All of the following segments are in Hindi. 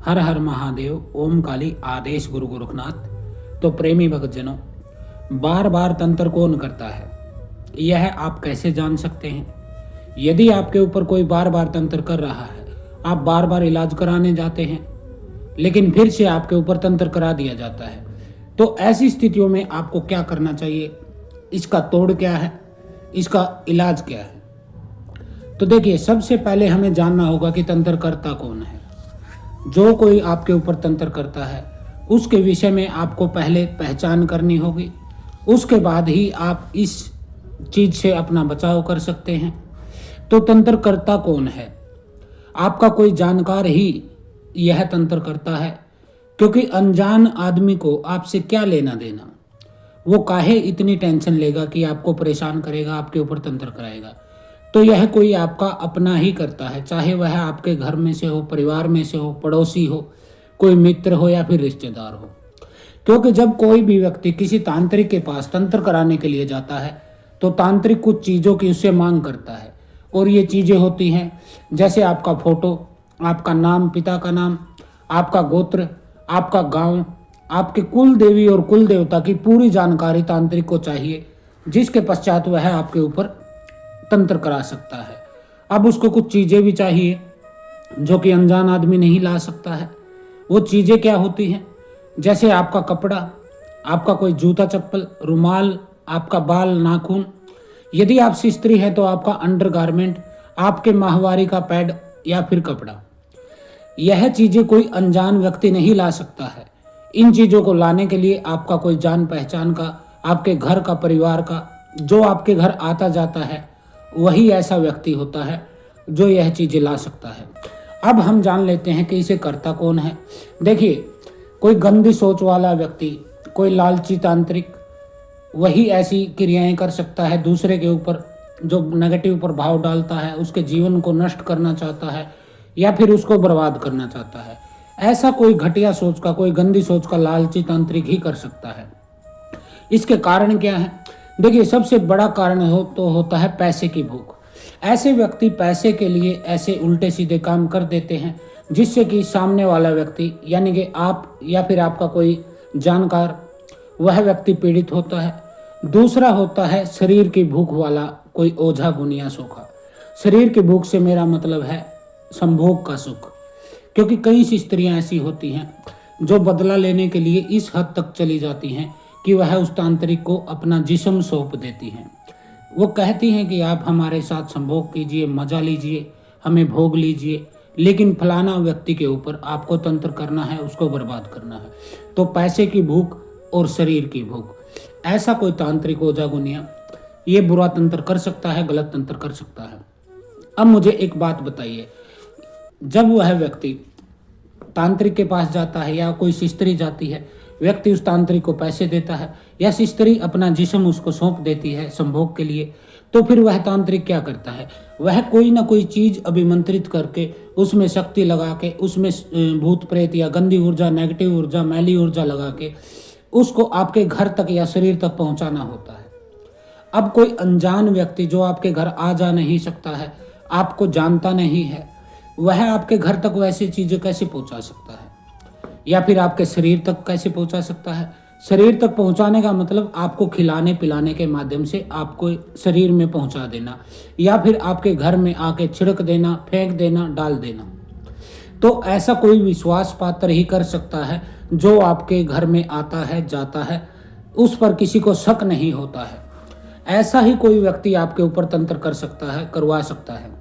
हर हर महादेव, ओम काली, आदेश गुरु गोरखनाथ। तो प्रेमी भक्तजनों, बार बार तंत्र कौन करता है, यह आप कैसे जान सकते हैं? यदि आपके ऊपर कोई बार बार तंत्र कर रहा है, आप बार बार इलाज कराने जाते हैं, लेकिन फिर से आपके ऊपर तंत्र करा दिया जाता है, तो ऐसी स्थितियों में आपको क्या करना चाहिए? इसका तोड़ क्या है? इसका इलाज क्या है? तो देखिए, सबसे पहले हमें जानना होगा कि तंत्र करता कौन है। जो कोई आपके ऊपर तंत्र करता है, उसके विषय में आपको पहले पहचान करनी होगी। उसके बाद ही आप इस चीज से अपना बचाव कर सकते हैं। तो तंत्र करता कौन है? आपका कोई जानकार ही यह तंत्र करता है, क्योंकि अनजान आदमी को आपसे क्या लेना देना। वो काहे इतनी टेंशन लेगा कि आपको परेशान करेगा, आपके ऊपर तंत्र कराएगा। तो यह कोई आपका अपना ही करता है, चाहे वह आपके घर में से हो, परिवार में से हो, पड़ोसी हो, कोई मित्र हो या फिर रिश्तेदार हो। क्योंकि जब कोई भी व्यक्ति किसी तांत्रिक के पास तंत्र कराने के लिए जाता है, तो तांत्रिक कुछ चीज़ों की उससे मांग करता है। और ये चीज़ें होती हैं जैसे आपका फोटो, आपका नाम, पिता का नाम, आपका गोत्र, आपका गांव, आपके कुल देवी और कुल देवता की पूरी जानकारी तांत्रिक को चाहिए, जिसके पश्चात वह आपके ऊपर तंत्र करा सकता है। अब उसको कुछ चीज़ें भी चाहिए जो कि अनजान आदमी नहीं ला सकता है। वो चीज़ें क्या होती हैं? जैसे आपका कपड़ा, आपका कोई जूता चप्पल, रुमाल, आपका बाल, नाखून। यदि आप स्त्री हैं तो आपका अंडरगारमेंट, आपके माहवारी का पैड या फिर कपड़ा। यह चीज़ें कोई अनजान व्यक्ति नहीं ला सकता है। इन चीज़ों को लाने के लिए आपका कोई जान पहचान का, आपके घर का, परिवार का, जो आपके घर आता जाता है, वही ऐसा व्यक्ति होता है जो यह चीज़ें ला सकता है। अब हम जान लेते हैं कि इसे करता कौन है। देखिए, कोई गंदी सोच वाला व्यक्ति, कोई लालची तांत्रिक, वही ऐसी क्रियाएं कर सकता है दूसरे के ऊपर, जो नेगेटिव प्रभाव डालता है, उसके जीवन को नष्ट करना चाहता है या फिर उसको बर्बाद करना चाहता है। ऐसा कोई घटिया सोच का, कोई गंदी सोच का लालची तांत्रिक ही कर सकता है। इसके कारण क्या है? देखिए, सबसे बड़ा कारण होता है पैसे की भूख। ऐसे व्यक्ति पैसे के लिए ऐसे उल्टे सीधे काम कर देते हैं, जिससे कि सामने वाला व्यक्ति, यानी कि आप या फिर आपका कोई जानकार, वह व्यक्ति पीड़ित होता है। दूसरा होता है शरीर की भूख वाला कोई ओझा गुनिया सोखा। शरीर की भूख से मेरा मतलब है संभोग का सुख। क्योंकि कई स्त्रियां ऐसी होती हैं जो बदला लेने के लिए इस हद तक चली जाती हैं कि वह उस तांत्रिक को अपना जिस्म सौंप देती हैं। वो कहती हैं कि आप हमारे साथ संभोग कीजिए, मजा लीजिए, हमें भोग लीजिए, लेकिन फलाना व्यक्ति के ऊपर आपको तंत्र करना है, उसको बर्बाद करना है। तो पैसे की भूख और शरीर की भूख, ऐसा कोई तांत्रिक ओझा गुनिया ये बुरा तंत्र कर सकता है, गलत तंत्र कर सकता है। अब मुझे एक बात बताइए, जब वह व्यक्ति तांत्रिक के पास जाता है या कोई स्त्री जाती है, व्यक्ति उस तांत्रिक को पैसे देता है या स्त्री अपना जिस्म उसको सौंप देती है संभोग के लिए, तो फिर वह तांत्रिक क्या करता है? वह कोई ना कोई चीज अभिमंत्रित करके, उसमें शक्ति लगा के, उसमें भूत प्रेत या गंदी ऊर्जा, नेगेटिव ऊर्जा, मैली ऊर्जा लगा के उसको आपके घर तक या शरीर तक पहुंचाना होता है। अब कोई अनजान व्यक्ति जो आपके घर आ जा नहीं सकता है, आपको जानता नहीं है, वह आपके घर तक वैसी चीजें कैसे पहुंचा सकता है? या फिर आपके शरीर तक कैसे पहुंचा सकता है? शरीर तक पहुंचाने का मतलब आपको खिलाने पिलाने के माध्यम से आपको शरीर में पहुंचा देना, या फिर आपके घर में आके छिड़क देना, फेंक देना, डाल देना। तो ऐसा कोई विश्वास पात्र ही कर सकता है जो आपके घर में आता है, जाता है, उस पर किसी को शक नहीं होता है। ऐसा ही कोई व्यक्ति आपके ऊपर तंत्र कर सकता है, करवा सकता है।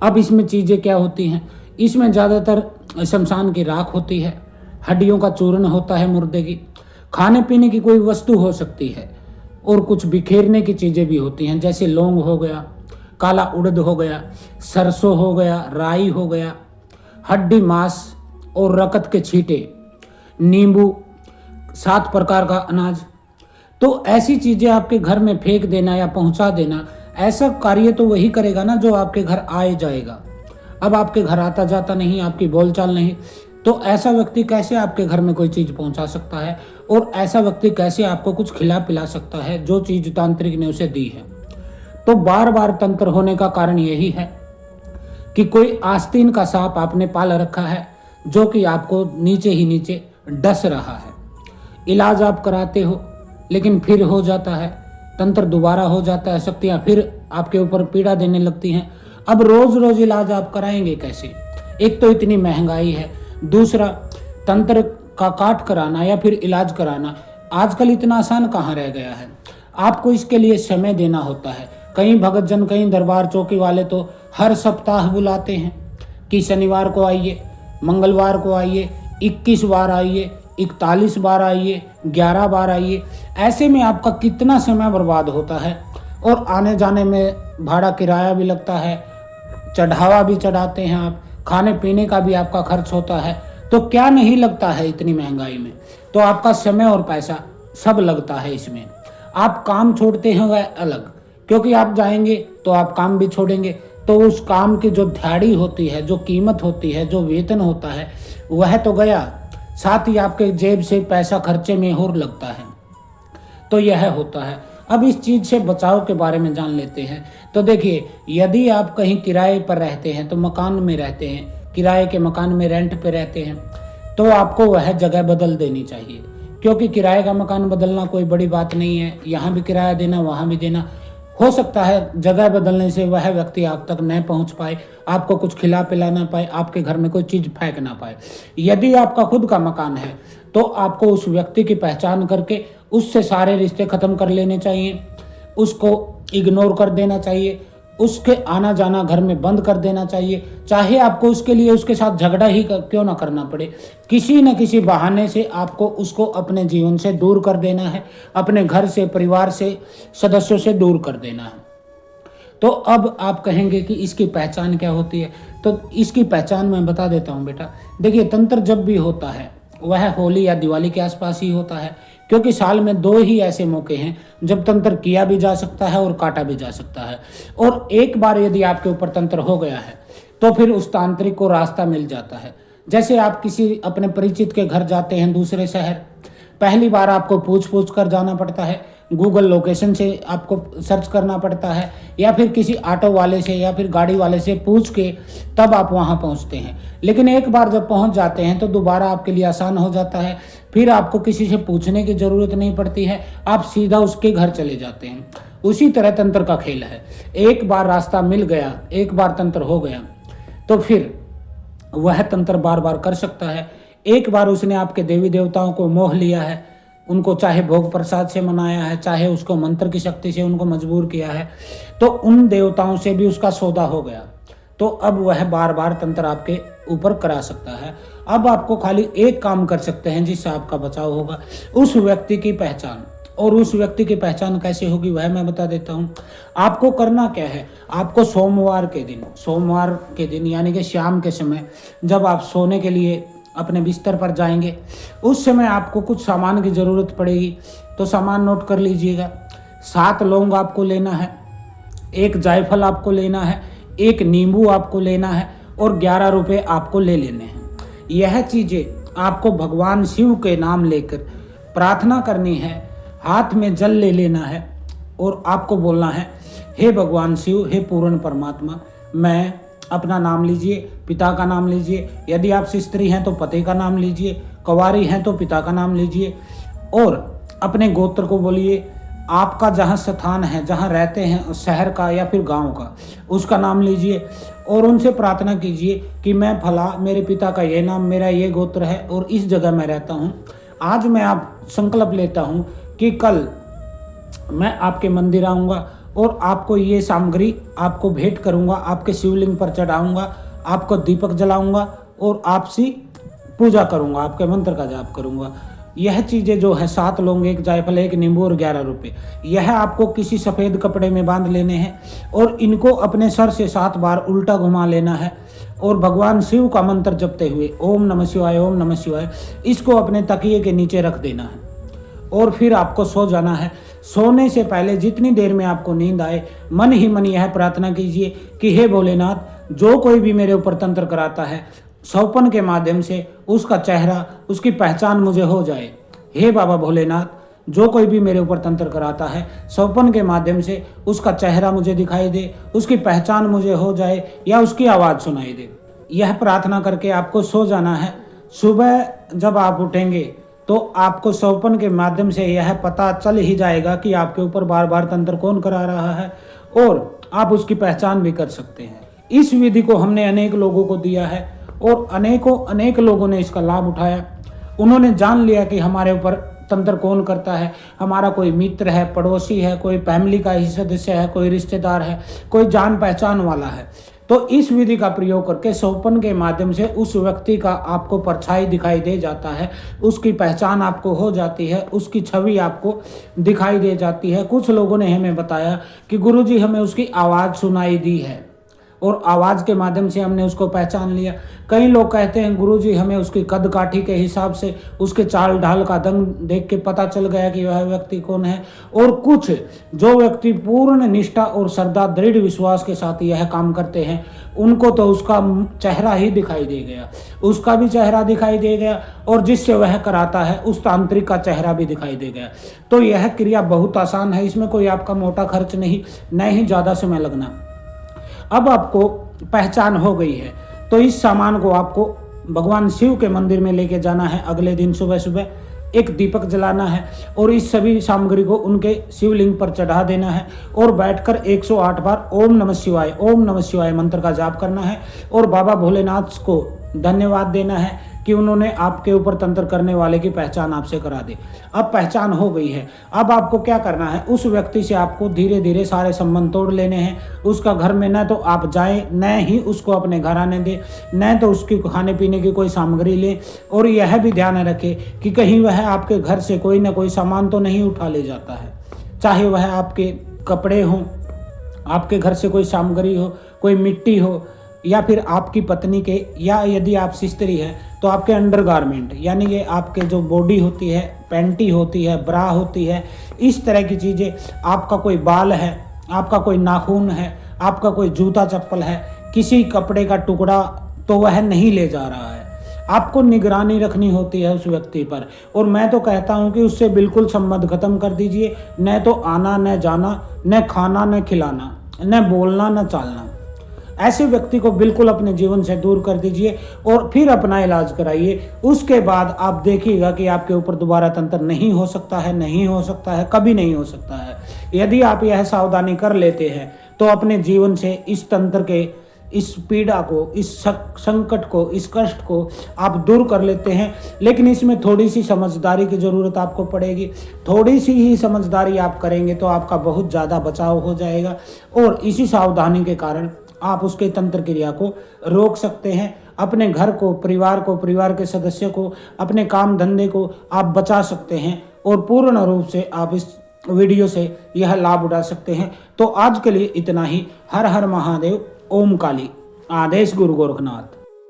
अब इसमें चीजें क्या होती हैं? इसमें ज्यादातर शमशान की राख होती है, हड्डियों का चूर्ण होता है, मुर्दे की, खाने पीने की कोई वस्तु हो सकती है, और कुछ बिखेरने की चीजें भी होती हैं, जैसे लौंग हो गया, काला उड़द हो गया, सरसों हो गया, राई हो गया, हड्डी मांस और रकत के छींटे, नींबू, 7 प्रकार का अनाज। तो ऐसी चीजें आपके घर में फेंक देना या पहुंचा देना, ऐसा कार्य तो वही करेगा ना जो आपके घर आए जाएगा। अब आपके घर आता जाता नहीं, आपकी बोलचाल नहीं, तो ऐसा व्यक्ति कैसे आपके घर में कोई चीज पहुंचा सकता है? और ऐसा व्यक्ति कैसे आपको कुछ खिला पिला सकता है जो चीज तांत्रिक ने उसे दी है? तो बार बार तंत्र होने का कारण यही है कि कोई आस्तीन का सांप आपने पाल रखा है, जो कि आपको नीचे ही नीचे डस रहा है। इलाज आप कराते हो लेकिन फिर हो जाता है, तंत्र दोबारा हो जाता है, शक्तियाँ फिर आपके ऊपर पीड़ा देने लगती हैं। अब रोज रोज इलाज आप कराएंगे कैसे? एक तो इतनी महंगाई है, दूसरा तंत्र का काट कराना या फिर इलाज कराना आजकल इतना आसान कहाँ रह गया है। आपको इसके लिए समय देना होता है। कई भगत जन, कई दरबार चौकी वाले तो हर सप्ताह बुलाते हैं कि शनिवार को आइए, मंगलवार को आइए, 21 बार आइए, 41 बार आइए, 11 बार आइए। ऐसे में आपका कितना समय बर्बाद होता है और आने जाने में भाड़ा किराया भी लगता है, चढ़ावा भी चढ़ाते हैं आप, खाने पीने का भी आपका खर्च होता है। तो क्या नहीं लगता है इतनी महंगाई में? तो आपका समय और पैसा सब लगता है इसमें। आप काम छोड़ते हैं वह अलग, क्योंकि आप जाएंगे तो आप काम भी छोड़ेंगे, तो उस काम की जो दिहाड़ी होती है, जो कीमत होती है, जो वेतन होता है, वह तो गया, साथ ही आपके जेब से पैसा खर्चे में और लगता है। तो यह होता है। अब इस चीज़ से बचाव के बारे में जान लेते हैं। तो देखिए, यदि आप कहीं किराए पर रहते हैं, तो मकान में रहते हैं, किराए के मकान में रेंट पे रहते हैं, तो आपको वह जगह बदल देनी चाहिए, क्योंकि किराए का मकान बदलना कोई बड़ी बात नहीं है। यहाँ भी किराया देना, वहाँ भी देना। हो सकता है जगह बदलने से वह व्यक्ति आप तक न पहुँच पाए, आपको कुछ खिला पिला ना पाए, आपके घर में कोई चीज़ फेंक ना पाए। यदि आपका खुद का मकान है तो आपको उस व्यक्ति की पहचान करके उससे सारे रिश्ते ख़त्म कर लेने चाहिए, उसको इग्नोर कर देना चाहिए, उसके आना जाना घर में बंद कर देना चाहिए। चाहे आपको उसके लिए उसके साथ झगड़ा ही क्यों ना करना पड़े, किसी न किसी बहाने से आपको उसको अपने जीवन से दूर कर देना है, अपने घर से, परिवार से, सदस्यों से दूर कर देना है। तो अब आप कहेंगे कि इसकी पहचान क्या होती है? तो इसकी पहचान मैं बता देता हूँ बेटा। देखिए, तंत्र जब भी होता है वह होली या दिवाली के आसपास ही होता है, क्योंकि साल में 2 ही ऐसे मौके हैं जब तंत्र किया भी जा सकता है और काटा भी जा सकता है। और एक बार यदि आपके ऊपर तंत्र हो गया है तो फिर उस तांत्रिक को रास्ता मिल जाता है। जैसे आप किसी अपने परिचित के घर जाते हैं दूसरे शहर, पहली बार आपको पूछ कर जाना पड़ता है, गूगल लोकेशन से आपको सर्च करना पड़ता है, या फिर किसी ऑटो वाले से या फिर गाड़ी वाले से पूछ के तब आप वहां पहुंचते हैं। लेकिन एक बार जब पहुंच जाते हैं तो दोबारा आपके लिए आसान हो जाता है, फिर आपको किसी से पूछने की ज़रूरत नहीं पड़ती है, आप सीधा उसके घर चले जाते हैं। उसी तरह तंत्र का खेल है। एक बार रास्ता मिल गया, एक बार तंत्र हो गया, तो फिर वह तंत्र बार बार कर सकता है। एक बार उसने आपके देवी देवताओं को मोह लिया है, उनको चाहे भोग प्रसाद से मनाया है, चाहे उसको मंत्र की शक्ति से उनको मजबूर किया है, तो उन देवताओं से भी उसका सौदा हो गया, तो अब वह बार बार तंत्र आपके ऊपर करा सकता है। अब आपको खाली एक काम कर सकते हैं जिससे आपका बचाव होगा, उस व्यक्ति की पहचान। और उस व्यक्ति की पहचान कैसे होगी वह मैं बता देता हूँ। आपको करना क्या है, आपको सोमवार के दिन यानी कि शाम के समय जब आप सोने के लिए अपने बिस्तर पर जाएंगे, उस समय आपको कुछ सामान की ज़रूरत पड़ेगी, तो सामान नोट कर लीजिएगा। 7 लौंग आपको लेना है, 1 जायफल आपको लेना है, 1 नींबू आपको लेना है और 11 रुपये आपको ले लेने हैं। यह चीज़ें आपको भगवान शिव के नाम लेकर प्रार्थना करनी है, हाथ में जल ले लेना है और आपको बोलना है, हे भगवान शिव, हे पूर्ण परमात्मा, मैं अपना नाम लीजिए, पिता का नाम लीजिए, यदि आप स्त्री हैं तो पति का नाम लीजिए, कुंवारी हैं तो पिता का नाम लीजिए, और अपने गोत्र को बोलिए, आपका जहाँ स्थान है, जहाँ रहते हैं, शहर का या फिर गांव का, उसका नाम लीजिए और उनसे प्रार्थना कीजिए कि मैं फला, मेरे पिता का ये नाम, मेरा ये गोत्र है और इस जगह मैं रहता हूँ। आज मैं आप संकल्प लेता हूँ कि कल मैं आपके मंदिर आऊँगा और आपको ये सामग्री आपको भेंट करूँगा, आपके शिवलिंग पर चढ़ाऊँगा, आपको दीपक जलाऊँगा और आपसी पूजा करूँगा, आपके मंत्र का जाप करूँगा। यह चीज़ें जो है 7 लौंग, 1 जायफल, 1 नींबू और 11 रुपये, यह आपको किसी सफ़ेद कपड़े में बांध लेने हैं और इनको अपने सर से 7 बार उल्टा घुमा लेना है और भगवान शिव का मंत्र जपते हुए ओम नमः शिवाय, ओम नमः शिवाय, इसको अपने तकिए के नीचे रख देना है और फिर आपको सो जाना है। सोने से पहले जितनी देर में आपको नींद आए, मन ही मन यह प्रार्थना कीजिए कि हे भोलेनाथ, जो कोई भी मेरे ऊपर तंत्र कराता है, सौपन के माध्यम से उसका चेहरा, उसकी पहचान मुझे हो जाए। हे बाबा भोलेनाथ, जो कोई भी मेरे ऊपर तंत्र कराता है, सौपन के माध्यम से उसका चेहरा मुझे दिखाई दे, उसकी पहचान मुझे हो जाए या उसकी आवाज़ सुनाई दे। यह प्रार्थना करके आपको सो जाना है। सुबह जब आप उठेंगे तो आपको सौपन के माध्यम से यह पता चल ही जाएगा कि आपके ऊपर बार बार तंत्र कौन करा रहा है, और आप उसकी पहचान भी कर सकते हैं। इस विधि को हमने अनेक लोगों को दिया है और अनेक लोगों ने इसका लाभ उठाया। उन्होंने जान लिया कि हमारे ऊपर तंत्र कौन करता है। हमारा कोई मित्र है, पड़ोसी है, कोई फैमिली का ही सदस्य है, कोई रिश्तेदार है, कोई जान पहचान वाला है। तो इस विधि का प्रयोग करके सौपन के माध्यम से उस व्यक्ति का आपको परछाई दिखाई दे जाता है, उसकी पहचान आपको हो जाती है, उसकी छवि आपको दिखाई दे जाती है। कुछ लोगों ने हमें बताया कि गुरुजी हमें उसकी आवाज़ सुनाई दी है और आवाज़ के माध्यम से हमने उसको पहचान लिया। कई लोग कहते हैं गुरुजी हमें उसकी कद काठी के हिसाब से, उसके चाल ढाल का दंग देख के पता चल गया कि वह व्यक्ति कौन है। और कुछ जो व्यक्ति पूर्ण निष्ठा और श्रद्धा दृढ़ विश्वास के साथ यह काम करते हैं, उनको तो उसका चेहरा ही दिखाई दे गया, उसका भी चेहरा दिखाई दे गया, और जिससे वह कराता है उस तांत्रिक का चेहरा भी दिखाई दे गया। तो यह क्रिया बहुत आसान है, इसमें कोई आपका मोटा खर्च नहीं, न ही ज़्यादा समय लगना। अब आपको पहचान हो गई है तो इस सामान को आपको भगवान शिव के मंदिर में लेके जाना है। अगले दिन सुबह सुबह एक दीपक जलाना है और इस सभी सामग्री को उनके शिवलिंग पर चढ़ा देना है और बैठकर 108 बार ओम नमः शिवाय मंत्र का जाप करना है और बाबा भोलेनाथ को धन्यवाद देना है कि उन्होंने आपके ऊपर तंत्र करने वाले की पहचान आपसे करा दी। अब पहचान हो गई है, अब आपको क्या करना है, उस व्यक्ति से आपको धीरे धीरे सारे संबंध तोड़ लेने हैं। उसका घर में न तो आप जाएं, न ही उसको अपने घर आने दें, न तो उसकी खाने पीने की कोई सामग्री लें। और यह भी ध्यान रखें कि कहीं वह आपके घर से कोई ना कोई सामान तो नहीं उठा ले जाता है, चाहे वह आपके कपड़े हों, आपके घर से कोई सामग्री हो, कोई मिट्टी हो, या फिर आपकी पत्नी के, या यदि आप स्त्री हैं तो आपके अंडरगारमेंट, यानी कि आपके जो बॉडी होती है, पैंटी होती है, ब्रा होती है, इस तरह की चीज़ें। आपका कोई बाल है, आपका कोई नाखून है, आपका कोई जूता चप्पल है, किसी कपड़े का टुकड़ा तो वह नहीं ले जा रहा है। आपको निगरानी रखनी होती है उस व्यक्ति पर। और मैं तो कहता हूं कि उससे बिल्कुल संबंध खत्म कर दीजिए, न तो आना, न जाना, न खाना, न खिलाना, न बोलना, न चालना। ऐसे व्यक्ति को बिल्कुल अपने जीवन से दूर कर दीजिए और फिर अपना इलाज कराइए। उसके बाद आप देखिएगा कि आपके ऊपर दोबारा तंत्र नहीं हो सकता है, नहीं हो सकता है, कभी नहीं हो सकता है। यदि आप यह सावधानी कर लेते हैं तो अपने जीवन से इस तंत्र के, इस पीड़ा को, इस संकट को, इस कष्ट को आप दूर कर लेते हैं। लेकिन इसमें थोड़ी सी समझदारी की ज़रूरत आपको पड़ेगी। थोड़ी सी ही समझदारी आप करेंगे तो आपका बहुत ज़्यादा बचाव हो जाएगा और इसी सावधानी के कारण आप उसके तंत्र क्रिया को रोक सकते हैं। अपने घर को, परिवार के सदस्य को, अपने काम धंधे को आप बचा सकते हैं और पूर्ण रूप से आप इस वीडियो से यह लाभ उठा सकते हैं। तो आज के लिए इतना ही। हर हर महादेव। ओम काली। आदेश गुरु गोरखनाथ।